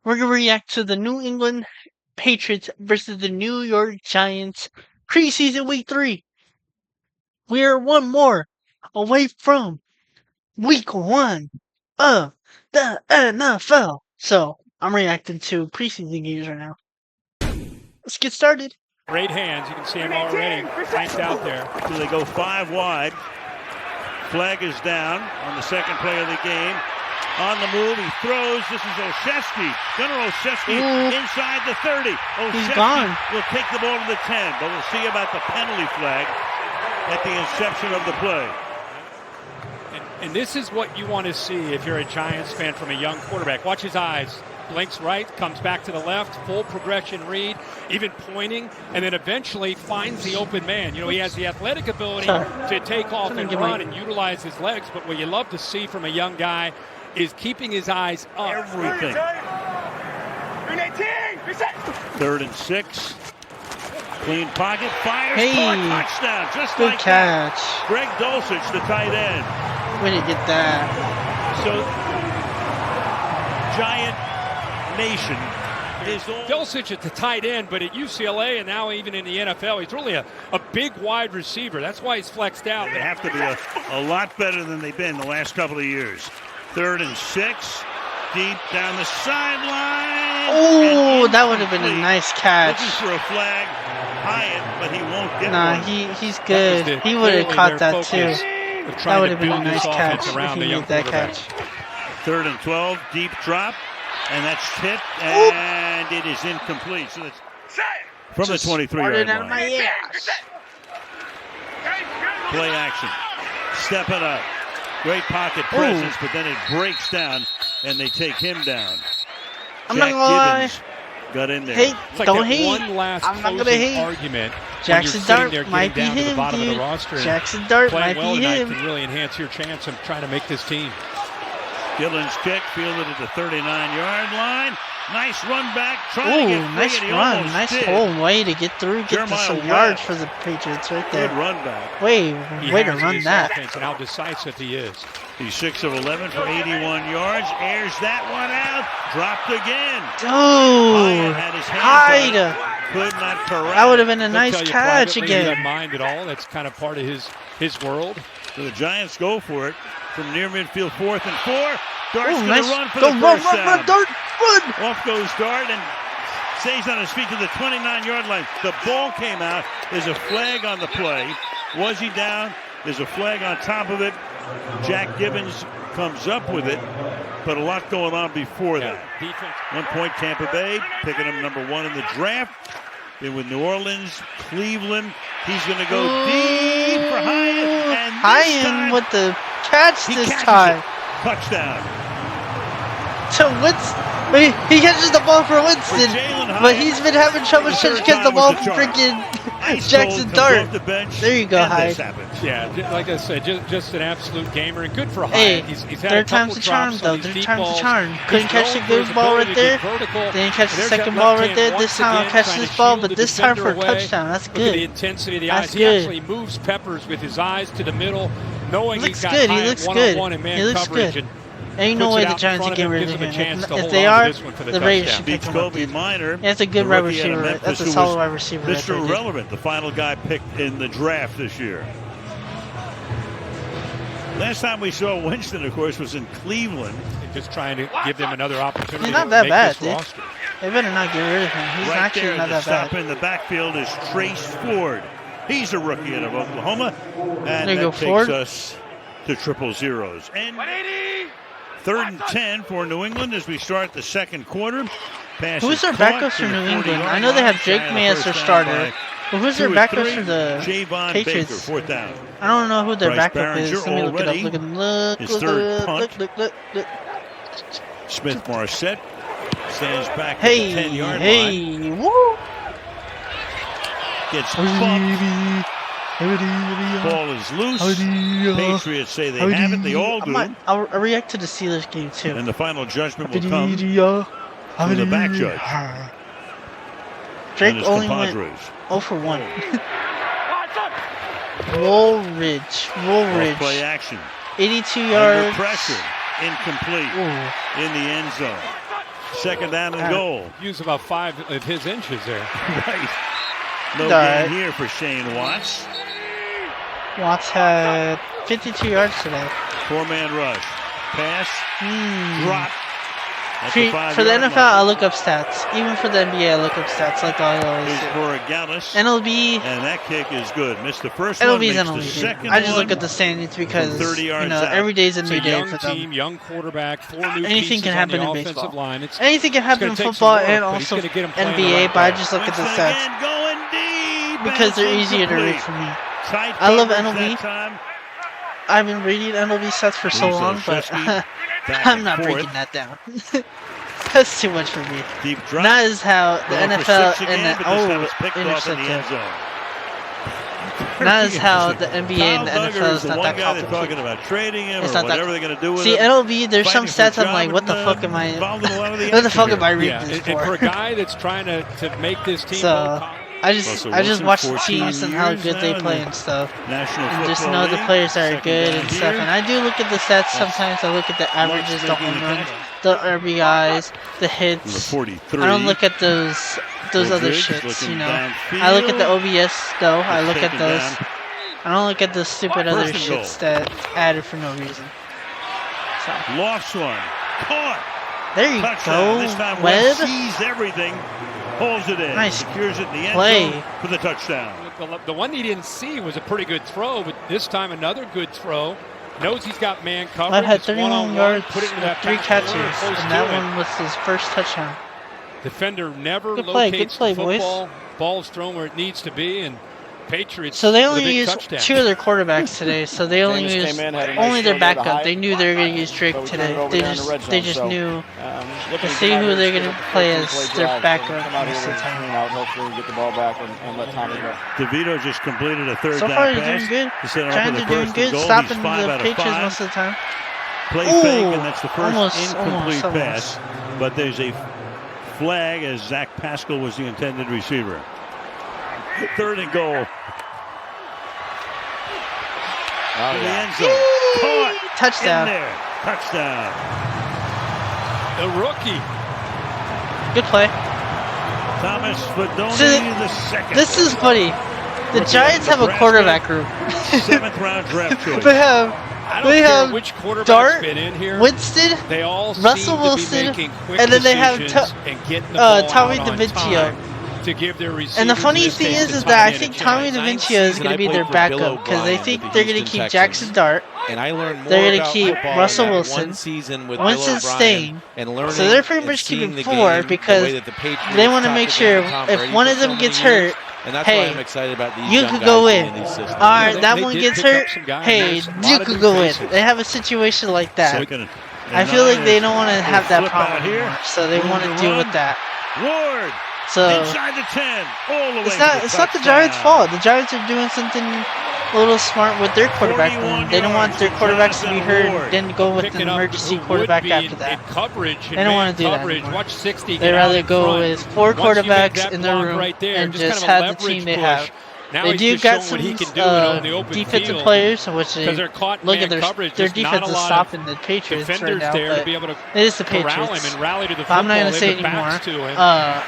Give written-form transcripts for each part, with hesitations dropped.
we're going to react to the New England Patriots versus the New York Giants preseason week 3. We are one more away from week 1 of the NFL. So, I'm reacting to preseason games right now. Let's get started. Great hands. You can see him already flanked out there. So they go 5 wide. Flag is down on the second play of the game. On the move, he throws. This is Olszewski. Gunnar Olszewski inside the 30. He's gone. Will take the ball to the 10, but we'll see about the penalty flag at the inception of the play. And this is what you want to see if you're a Giants fan from a young quarterback. Watch his eyes. Blinks right, comes back to the left, full progression read, even pointing, and then eventually finds the open man. You know, he has the athletic ability to take off and run and utilize his legs, but what you love to see from a young guy is keeping his eyes up. Everything. 3rd and 6. Clean pocket, fires, caught, touchdown, just good like catch. That. Greg Dulcich, the tight end. We didn't get that. So, Giant Nation is all... Dulcich at the tight end, but at UCLA and now even in the NFL, he's really a big wide receiver. That's why he's flexed out. They have to be a lot better than they've been the last couple of years. 3rd and 6. Deep down the sideline. Oh, that would have been a nice catch. Looking for a flag. Hyatt, but he won't get one. He's good. He would have caught that too. That would have been a nice catch if he made that catch. 3rd and 12. Deep drop. And that's tipped. And it is incomplete. So that's from the 23-yard line. Play action. Stepping up. Great pocket presence, but then it breaks down, and they take him down. I'm not gonna lie. Got in there. Hey, like don't hate. One last I'm not gonna hate. Argument Jackson Dart might be him, dude. Jackson Dart might be him. Can really enhance your chance of trying to make this team. Gillen's kick fielded at the 39-yard line. Nice run back. Trying to get free, nice run. Nice whole way to get through. Get to some yards for the Patriots right there. Good run back. Way to run that. Offense and how decisive he is. He's 6 of 11 for 81 yards. Airs that one out. Dropped again. Dude. Hyde. Could not correct. That would have been a nice catch again. He doesn't mind at all. That's kind of part of his world. So the Giants go for it from near midfield. 4th and 4. Dart's going to run for the first down. Run, Dart, run! Off goes Dart and stays on his feet to the 29-yard line. The ball came out. There's a flag on the play. Was he down? There's a flag on top of it. Jack Gibbons comes up with it, but a lot going on before that. Defense. 1 point Tampa Bay, picking him number 1 in the draft. Then with New Orleans, Cleveland, he's going to go deep for Hyatt. And Hyatt with the catch this time. Touchdown. To Winston. He catches the ball for Winston, but he's been having trouble trying to catch the ball for freaking Jackson Dart. There you go, Hyde. Yeah, like I said, just an absolute gamer, and good for Hyde. Hey, he's had third time's the charm, though. Third time's the charm. Couldn't catch the good ball right there. Didn't catch the second ball right there. This time I'll catch this ball, but this time for a touchdown. That's good. Look at the intensity of the eyes. He actually moves Peppers with his eyes to the middle, knowing he's got Hyde one-on-one and man coverage. Ain't no way the Giants can get rid of him. If they are, the Raiders should pick him up. That's a good wide receiver. That's a solid wide receiver. Mr. Irrelevant, the final guy picked in the draft this year. Last time we saw Winston, of course, was in Cleveland. Just trying to give them another opportunity. He's not that bad, dude. They better not get rid of him. He's actually not that bad. Stop in the backfield is Trace Ford. He's a rookie out of Oklahoma. And that takes us to 0-0. And 3rd and 10 for New England as we start the second quarter. Who's their backups for New England? I know they have Jake May as their starter, but who's their backups for the Patriots? Baker, 4th down. I don't know who their backup is. Let me look it up. Look. Smith Marset stands back at the 10-yard line. Woo! Gets bumped. Ball is loose. Patriots say they have it. They all do. I'll react to the Steelers game too. And the final judgment will come from the back judge. Drake only went 0 for 1. Woolridge. Play action. 82 yards. Under pressure. Incomplete. In the end zone. Second down and goal. Use about 5 of his inches there. Right. No gain here for Shane Watts. Watts had 52 yards today. 4-man rush. Pass. Drop. For the NFL, I look up stats. Even for the NBA, I look up stats like I always do. For Gallus. NLB. And that kick is good. Missed the first NLB's one. NLB. The second I just one look at the standings because 30 yards every day's a new day young for them. team, young quarterback, 4 new Anything can happen in baseball. Line. Anything can happen in football and also NBA, but I just look at the stats because they're easier to read for me. I love NLB. I've been reading NLB stats for so long, but I'm not breaking that down. That's too much for me. That is how the NFL and intercepted. That is how the NBA and the NFL is not that complicated. It's not that. See, NLB, there's some stats I'm like, what the fuck am I? What the fuck am I reading this And for for? a guy that's trying to make this team. So I just watch the teams and how good they play and stuff, and just know the players that are good and stuff. And I do look at the stats sometimes. I look at the averages, the home runs, the RBIs, the hits. I don't look at those other shits, you know. I look at the OBS though. I look at those. I don't look at the stupid other shits that added for no reason. So. Lost one. Caught. There you Touchdown. This time Webb sees everything. Holds it in. Nice secures it in the end play. zone for the touchdown. The one he didn't see was a pretty good throw, but this time another good throw. Knows he's got man coverage. I've had 31 yards, put it into that 3 catches, and that one was his first touchdown. Defender never Good play, locates good play, the football. boys. Ball's thrown where it needs to be, and Patriots. So they with a only big used touchdown. 2 of their quarterbacks today. So they only used only their backup. They knew they were going to use Drake today. They just knew to see who they're going to play as their backup most of the time. Hopefully get the ball back and let Tommy go. DeVito just completed a third So down far, pass. they're doing good. Giants are doing good, Goal. stopping He's the Patriots most of the time. Play Ooh, fake, and that's the first almost, incomplete pass. But there's a flag as Zach Pascal was the intended receiver. 3rd and goal. Oh, the yeah. end zone. Caught. Touchdown. In there. Touchdown. The rookie. Good play. Thomas Fedoni, So, the second. This is funny. The Giants have a quarterback group. 7th round draft choice. They have Which quarterback's Dart, been in here. Winston, They all Russell seem Wilson, to be making quick and then they have decisions and getting the ball Tommy out on DeVincio. time to give their receivers. And the funny in this thing case, is the that I tight think end a Tommy chance. DeVincio is going to be their backup because they think they're going to keep Jackson Dart. And I learned more They're going to about keep football Russell in that Wilson. one season with Winston's Bill O'Brien staying. and learning So they're pretty and much seeing keeping the 4 game the because way that the Patriots they want to taught make the sure game to Tom if Brady one for of them so gets many years. hurt, And that's hey, why I'm excited about these you young could guys go being in. in these systems. Alright, that They one did gets pick up hurt. some guys. Hey, There's a lot you of could new go in. faces. They have a situation like that. Second I and feel like 9 they as don't want to they have that flip out problem here. anymore, so they want to deal with that. Ward So inside the 10, all the way. it's not the Giants' fault. The Giants are doing something a little smart with their quarterback room. They don't want their quarterbacks to be hurt and then go with an Picking up emergency who quarterback would be after in that. coverage, They don't want to do that coverage. anymore. Watch 60 They'd get out rather in go front. with 4 Once you make quarterbacks that in their block room right there, and just just kind of a have the team leverage they push. have. Now They he's do just got showing some what he can do on the open defensive field. players, which Because they're caught look man at coverage. their There's not defense a is lot stopping the Patriots right defenders now. there to But be able to it is the corral Patriots. him and rally to the But football. I'm not going to They say have their backs anymore. to him.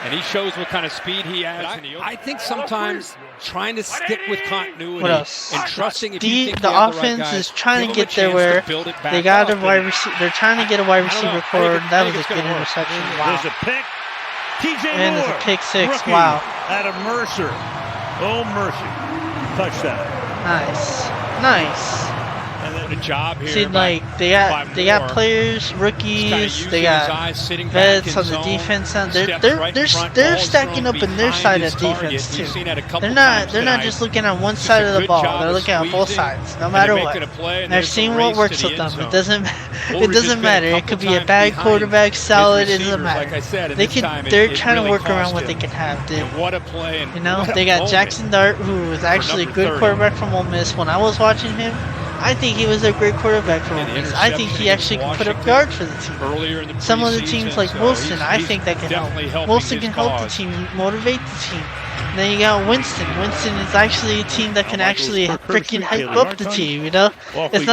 And he shows what kind of speed he has. I think sometimes trying to stick with continuity What else? and trusting if you think The you have the right offense guys, is trying give to them a get there chance where to build it back they got a up. wide receiver. They're trying to get a wide I don't receiver know. core. I That think was a it's good gonna work. interception. Wow. There's a pick. TJ And there's Moore, a pick 6. rookie, Wow. out of Mercer. Oh, Mercy. Touchdown. Nice. Nice. And then A job here. See, by- like they got Moore. players, Just kinda rookies. using They his got eyes, sitting back vets in on the zone, defense end. steps They're right in front, they're ball's stacking thrown up in their behind side his of target. defense We've too. seen that a couple They're not times they're not tonight. just looking on one Just side a of the good ball. job They're of looking on both squeezing, sides, no and matter they're what. making a play, and They're there's a seeing race what to works the with end them. zone. It doesn't Ulrich has been a matter. It couple could be a times bad behind quarterback, his solid. It doesn't receivers, matter. like I said, and They this can time they're it trying to really work around cost what him. they can have, dude. And what a play! And You know, what a they got moment. Jackson Dart, who was actually a number good 30. quarterback from Ole Miss. When I was watching him, I think he was a great quarterback for Ole And the Miss. I think he interception actually against can put up Washington yards for the team. Earlier in the Some of the preseason, teams like so Wilson, I he's think that can definitely help. helping Wilson his can help the cause. team, motivate the team. And then you got Winston. Winston is actually a team that can actually freaking hype up the team. You know, it's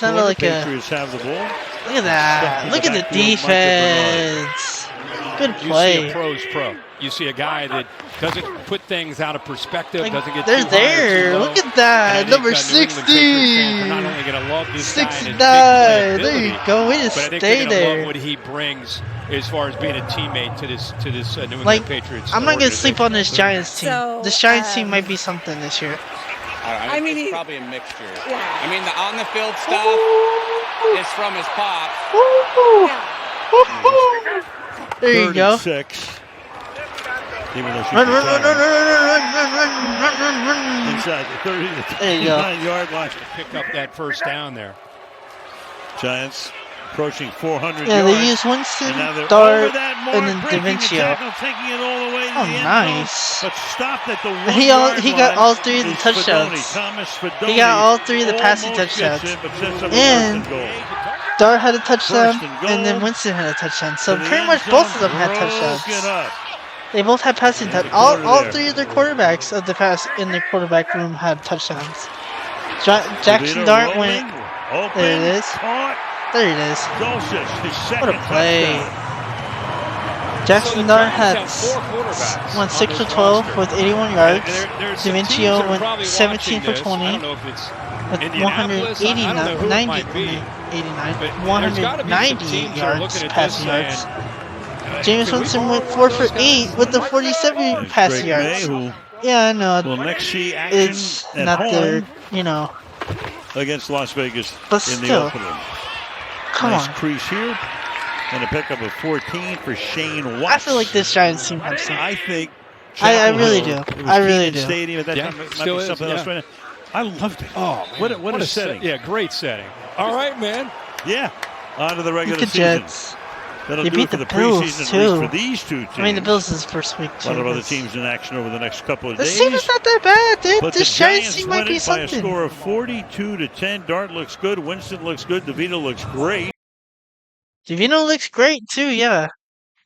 not like a. Patriots have the ball. Look at that! Look at the defense. Good You see play. a pro's pro. You see a guy that doesn't put things out of perspective, Like, doesn't get they're too high or there. too low. Look at And I that. think, Number New England 60. Patriots fans are not only going to love this guy and his 69. big There playability, you go. Way to but I think stay they're going to love there. what he brings as far as being a teammate to this New England Like, Patriots. I'm not going to sleep on this organization. Giants team. So, This Giants team might be something this year. I mean, it's probably a mixture. Yeah. I mean, the on the field stuff is from his pops. There you go. 36. Even though she Run, run, run, run, retired. run, run, run, run. Inside the 30 to There you go. 29-yard line. Pick up that first down there. Giants approaching 400 Yeah, yards. they use Winston, And now they're over Dart, that mark, and then breaking the DaVincio. tackle, taking it all the way to Oh, the end nice. zone, but stopped at the He 1-yard got line all three of the is touchdowns. Fedoni. Thomas He Fedoni got all three of the passing almost touchdowns. gets it, but sets up a And first and goal. Dart had a touchdown, First and goal. and then Winston had a touchdown. So To the pretty end much zone, both of them had broke touchdowns. it up. They both had passing Yeah, touchdowns. the All quarter there. three of their quarterbacks of the pass in the quarterback room had touchdowns. Jackson DeVito Dart rolling, went. open, There it is. caught. There it is. Dulcich, his What second a play. touchdown. Jackson Dart had Giants have 4 quarterbacks went on 6 this for 12 roster. with 81 yards. There's some teams that DaVincio are went probably 17 for watching this. 20 I don't know if it's with Indianapolis. I don't know who it might be. 89, But there's got to be some 190 teams that are yards looking at passing this yards. saying, James can we Winston borrow went one 4 of for those guys? 8 with the 47 There's passing Greg yards. May, who Yeah, I know. will next see action It's at not home their, against Las Vegas but in the still. opener. Come Nice on. crease here. And a pickup of 14 for Shane Watts. I feel like this Giants team has something. I think I Chapel really Hill, do. It was I really Kenan do. Stadium at that Yeah, time. It might still be is, something yeah. else right now. I loved it. Oh, man. What a setting. Yeah, great setting. All right, man. Yeah. On to the regular Look at season. Jets. That'll They do beat it for the the Bills, preseason, at too. least for these two teams. I mean, the Bills is first week, A too. lot of other but- teams in action over the next couple of This days. team is not that bad, dude. But the This Giants Giants team win might be it by a something. score of 42-10. Dart looks good. Winston looks good. DeVito looks great. Divino looks great, too, yeah.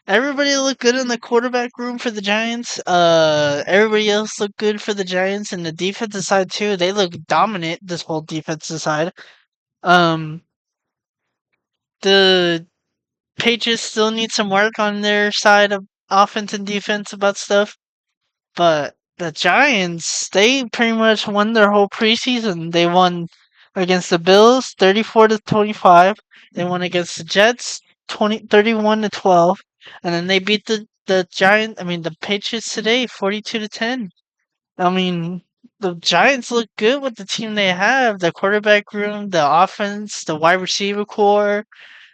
Everybody looked good in the quarterback room for the Giants. Everybody else looked good for the Giants, and the defensive side too. They look dominant. This whole defensive side. The Patriots still need some work on their side of offense and defense about stuff, but the Giants, they pretty much won their whole preseason. They won against the Bills, 34-25. They won against the Jets, 31-12. And then they beat the the Patriots today, 42-10. I mean, the Giants look good with the team they have, the quarterback room, the offense, the wide receiver core,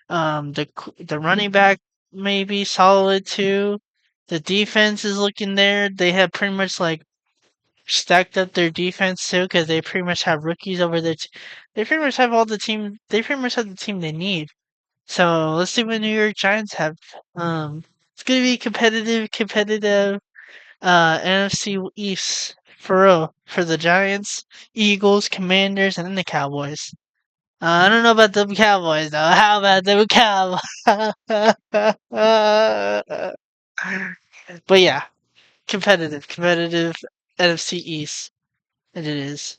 the running back maybe solid too. The defense is looking there. They have pretty much like stacked up their defense too because they pretty much have rookies over there. They pretty much have all the team. They pretty much have the team they need. So let's see what New York Giants have. It's gonna be competitive. NFC East for real for the Giants, Eagles, Commanders, and then the Cowboys. I don't know about the Cowboys though. How about the Cowboys? But yeah, competitive NFC East. And it is.